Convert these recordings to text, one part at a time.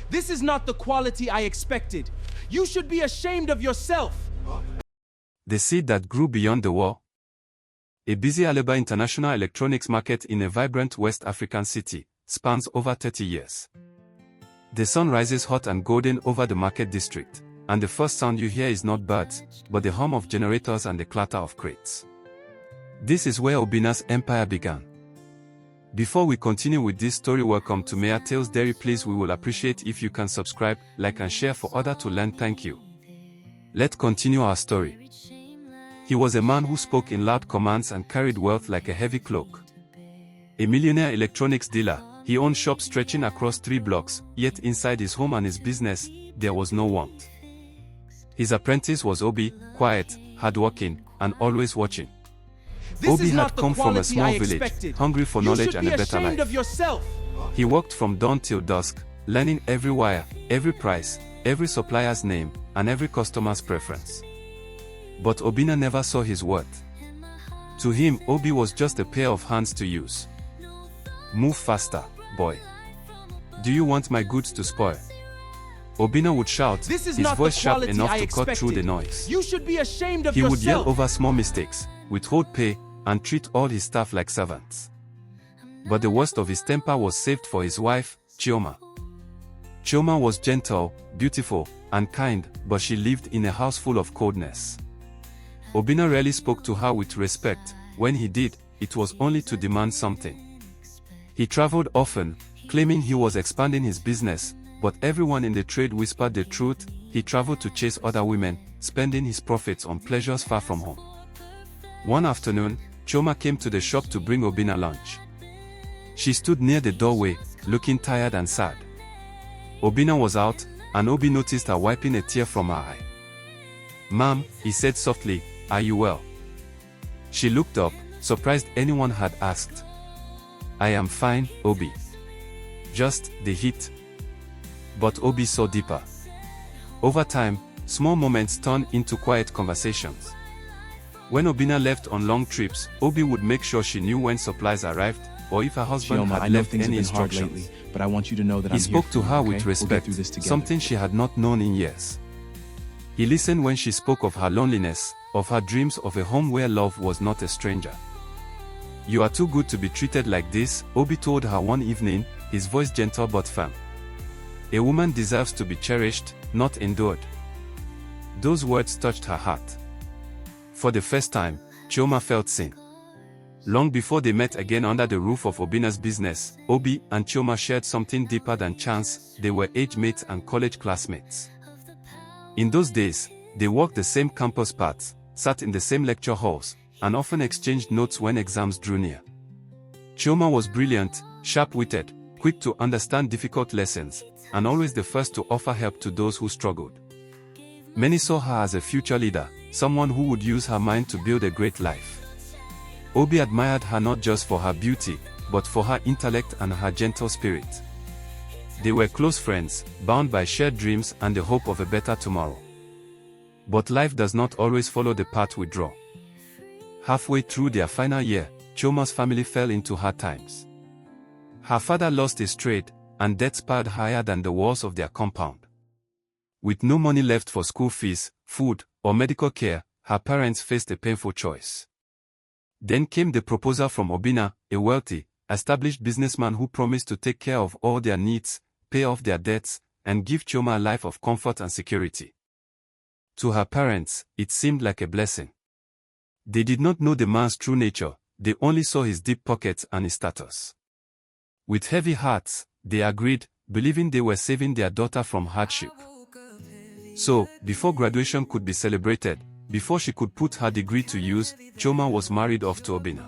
This is not the quality I expected. You should be ashamed of yourself. The seed that grew beyond the wall. A busy Alaba international electronics market in a vibrant West African city spans over 30 years. The sun rises hot and golden over the market district, and the first sound you hear is not birds, but the hum of generators and the clatter of crates. This is where Obinna's empire began. Before we continue with this story, welcome to Maya Tales Dairy. Please, we will appreciate if you can subscribe, like and share for others to learn. Thank you. Let's continue our story. He was a man who spoke in loud commands and carried wealth like a heavy cloak. A millionaire electronics dealer, he owned shops stretching across 3 blocks, yet inside his home and his business, there was no warmth. His apprentice was Obi, quiet, hardworking, and always watching. Obi had come from a small village, hungry for knowledge and a better life. He worked from dawn till dusk, learning every wire, every price, every supplier's name, and every customer's preference. But Obinna never saw his worth. To him, Obi was just a pair of hands to use. Move faster, boy. Do you want my goods to spoil? Obinna would shout, his voice sharp enough to cut through the noise. You should be ashamed of yourself. He would yell over small mistakes, withhold pay, and treat all his staff like servants. But the worst of his temper was saved for his wife, Chioma. Chioma was gentle, beautiful, and kind, but she lived in a house full of coldness. Obinna rarely spoke to her with respect. When he did, it was only to demand something. He traveled often, claiming he was expanding his business, but everyone in the trade whispered the truth. He traveled to chase other women, spending his profits on pleasures far from home. One afternoon, Chioma came to the shop to bring Obinna lunch. She stood near the doorway, looking tired and sad. Obinna was out, and Obi noticed her wiping a tear from her eye. "Ma'am," he said softly, "are you well?" She looked up, surprised anyone had asked. "I am fine, Obi. Just the heat." But Obi saw deeper. Over time, small moments turned into quiet conversations. When Obinna left on long trips, Obi would make sure she knew when supplies arrived, or if her husband Chioma, had left any instructions. Lately, but I want you to know that He spoke to her with respect, something she had not known in years. He listened when she spoke of her loneliness, of her dreams of a home where love was not a stranger. "You are too good to be treated like this," Obi told her one evening, his voice gentle but firm. "A woman deserves to be cherished, not endured." Those words touched her heart. For the first time, Chioma felt seen. Long before they met again under the roof of Obinna's business, Obi and Chioma shared something deeper than chance. They were age mates and college classmates. In those days, they walked the same campus paths, sat in the same lecture halls, and often exchanged notes when exams drew near. Chioma was brilliant, sharp-witted, quick to understand difficult lessons, and always the first to offer help to those who struggled. Many saw her as a future leader, someone who would use her mind to build a great life. Obi admired her not just for her beauty, but for her intellect and her gentle spirit. They were close friends, bound by shared dreams and the hope of a better tomorrow. But life does not always follow the path we draw. Halfway through their final year, Chioma's family fell into hard times. Her father lost his trade, and debts piled higher than the walls of their compound. With no money left for school fees, food, or medical care, her parents faced a painful choice. Then came the proposal from Obinna, a wealthy, established businessman who promised to take care of all their needs, pay off their debts, and give Chioma a life of comfort and security. To her parents, it seemed like a blessing. They did not know the man's true nature, they only saw his deep pockets and his status. With heavy hearts, they agreed, believing they were saving their daughter from hardship. So, before graduation could be celebrated, before she could put her degree to use, Chioma was married off to Obinna.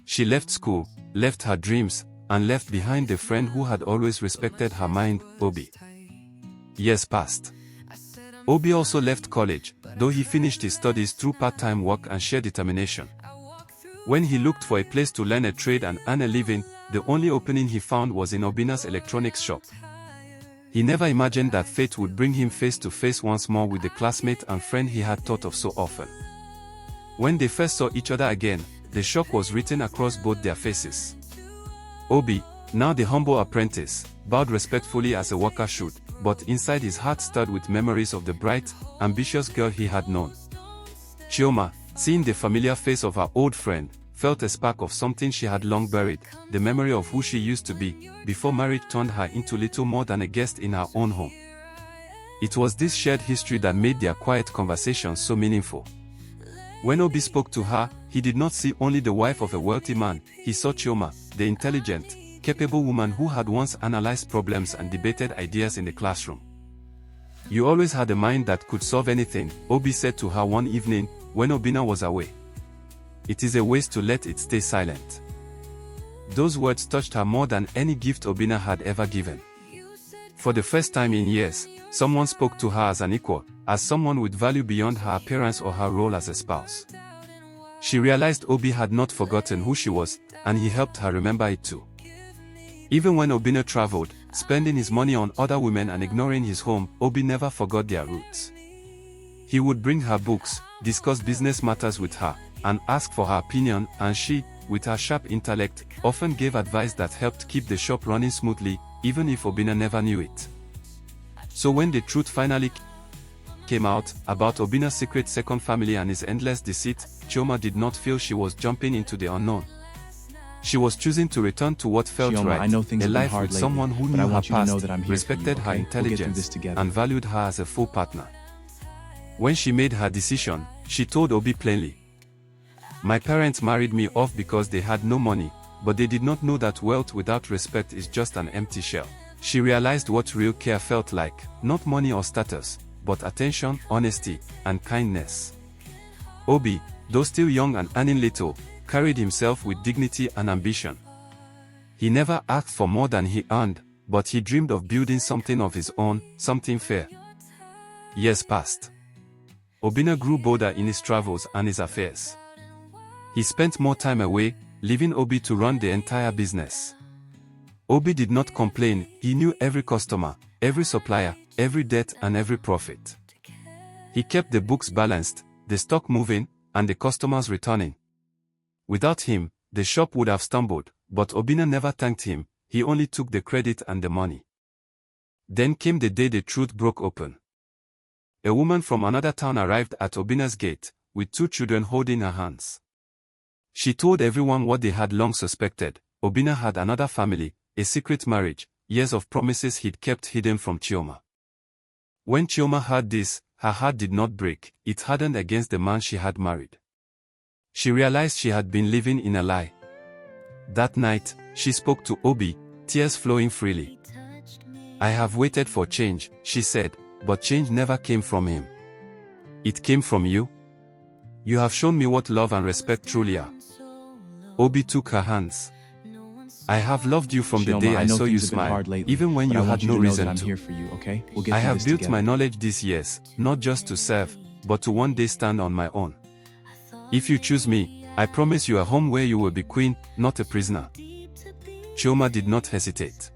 She left school, left her dreams, and left behind the friend who had always respected her mind, Obi. Years passed. Obi also left college, though he finished his studies through part-time work and sheer determination. When he looked for a place to learn a trade and earn a living, the only opening he found was in Obinna's electronics shop. He never imagined that fate would bring him face to face once more with the classmate and friend he had thought of so often. When they first saw each other again, the shock was written across both their faces. "Obi, Now the humble apprentice, bowed respectfully as a worker should, but inside his heart stirred with memories of the bright, ambitious girl he had known. Chioma, seeing the familiar face of her old friend, felt a spark of something she had long buried, the memory of who she used to be, before marriage turned her into little more than a guest in her own home. It was this shared history that made their quiet conversations so meaningful. When Obi spoke to her, he did not see only the wife of a wealthy man, he saw Chioma, the intelligent, capable woman who had once analyzed problems and debated ideas in the classroom. "You always had a mind that could solve anything," Obi said to her one evening, when Obinna was away. "It is a waste to let it stay silent." Those words touched her more than any gift Obinna had ever given. For the first time in years, someone spoke to her as an equal, as someone with value beyond her appearance or her role as a spouse. She realized Obi had not forgotten who she was, and he helped her remember it too. Even when Obinna traveled, spending his money on other women and ignoring his home, Obi never forgot their roots. He would bring her books, discuss business matters with her, and ask for her opinion, and she, with her sharp intellect, often gave advice that helped keep the shop running smoothly, even if Obinna never knew it. So when the truth finally came out about Obinna's secret second family and his endless deceit, Chioma did not feel she was jumping into the unknown. She was choosing to return to what felt Chioma, right, I know things a have been life hard with lately, someone who but knew I her want you to know past, that I'm here for respected you, her okay? We'll get through intelligence, this together. and valued her as a full partner. When she made her decision, she told Obi plainly, "My parents married me off because they had no money, but they did not know that wealth without respect is just an empty shell." She realized what real care felt like, not money or status, but attention, honesty, and kindness. Obi, though still young and earning little, carried himself with dignity and ambition. He never asked for more than he earned, but he dreamed of building something of his own, something fair. Years passed. Obinna grew bolder in his travels and his affairs. He spent more time away, leaving Obi to run the entire business. Obi did not complain, he knew every customer, every supplier, every debt and every profit. He kept the books balanced, the stock moving, and the customers returning. Without him, the shop would have stumbled, but Obinna never thanked him, he only took the credit and the money. Then came the day the truth broke open. A woman from another town arrived at Obinna's gate, with 2 children holding her hands. She told everyone what they had long suspected: Obinna had another family, a secret marriage, years of promises he'd kept hidden from Chioma. When Chioma heard this, her heart did not break, it hardened against the man she had married. She realized she had been living in a lie. That night, she spoke to Obi, tears flowing freely. "I have waited for change," she said, "but change never came from him. It came from you. You have shown me what love and respect truly are." Obi took her hands. "I have loved you from the Chioma, day I I know saw you things have been smile, hard lately, even when but you I had want you no to know reason that I'm to. here for you, okay? We'll get I through have this built together. my knowledge these years, not just to serve, but to one day stand on my own. If you choose me, I promise you a home where you will be queen, not a prisoner." Chioma did not hesitate.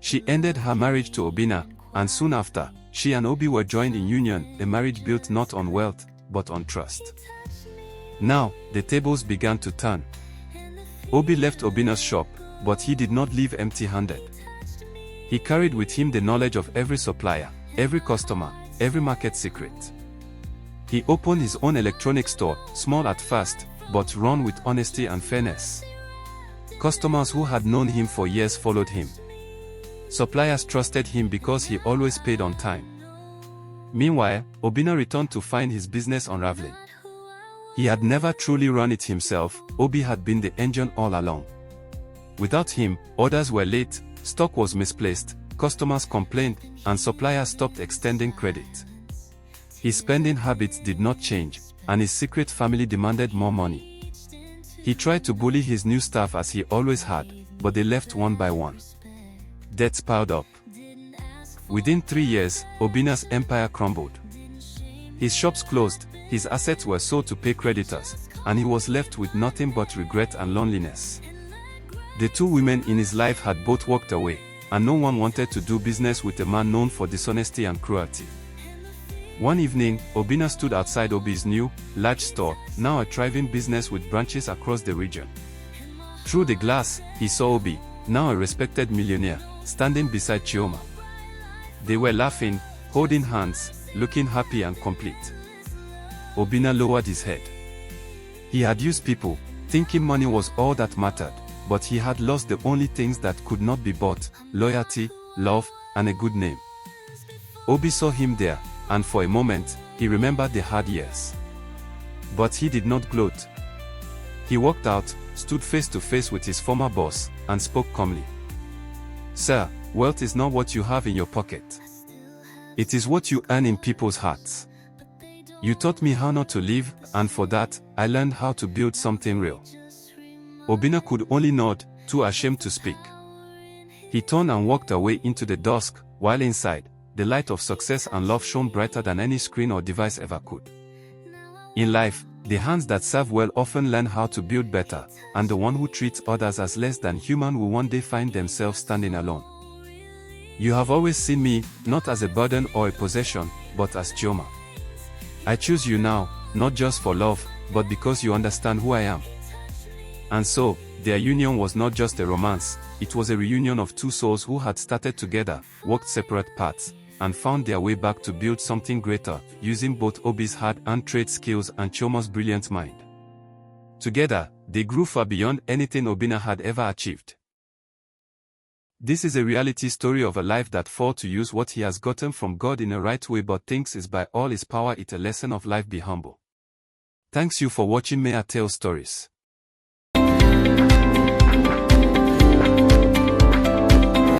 She ended her marriage to Obinna, and soon after, she and Obi were joined in union, a marriage built not on wealth, but on trust. Now, the tables began to turn. Obi left Obinna's shop, but he did not leave empty-handed. He carried with him the knowledge of every supplier, every customer, every market secret. He opened his own electronics store, small at first, but run with honesty and fairness. Customers who had known him for years followed him. Suppliers trusted him because he always paid on time. Meanwhile, Obinna returned to find his business unraveling. He had never truly run it himself, Obi had been the engine all along. Without him, orders were late, stock was misplaced, customers complained, and suppliers stopped extending credit. His spending habits did not change, and his secret family demanded more money. He tried to bully his new staff as he always had, but they left one by one. Debts piled up. Within 3 years, Obinna's empire crumbled. His shops closed, his assets were sold to pay creditors, and he was left with nothing but regret and loneliness. The 2 women in his life had both walked away, and no one wanted to do business with a man known for dishonesty and cruelty. One evening, Obinna stood outside Obi's new, large store, now a thriving business with branches across the region. Through the glass, he saw Obi, now a respected millionaire, standing beside Chioma. They were laughing, holding hands, looking happy and complete. Obinna lowered his head. He had used people, thinking money was all that mattered, but he had lost the only things that could not be bought: loyalty, love, and a good name. Obi saw him there, and for a moment, he remembered the hard years. But he did not gloat. He walked out, stood face to face with his former boss, and spoke calmly. "Sir, wealth is not what you have in your pocket. It is what you earn in people's hearts. You taught me how not to live, and for that, I learned how to build something real." Obinna could only nod, too ashamed to speak. He turned and walked away into the dusk, while inside, the light of success and love shone brighter than any screen or device ever could. In life, the hands that serve well often learn how to build better, and the one who treats others as less than human will one day find themselves standing alone. You have always seen me, not as a burden or a possession, but as Chioma. I choose you now, not just for love, but because you understand who I am. And so, their union was not just a romance, it was a reunion of two souls who had started together, walked separate paths, and found their way back to build something greater, using both Obi's hard-earned trade skills and Chioma's brilliant mind. Together, they grew far beyond anything Obinna had ever achieved. This is a reality story of a life that fought to use what he has gotten from God in a right way but thinks is by all his power. It's a lesson of life: be humble. Thanks you for watching Mea Tell Stories.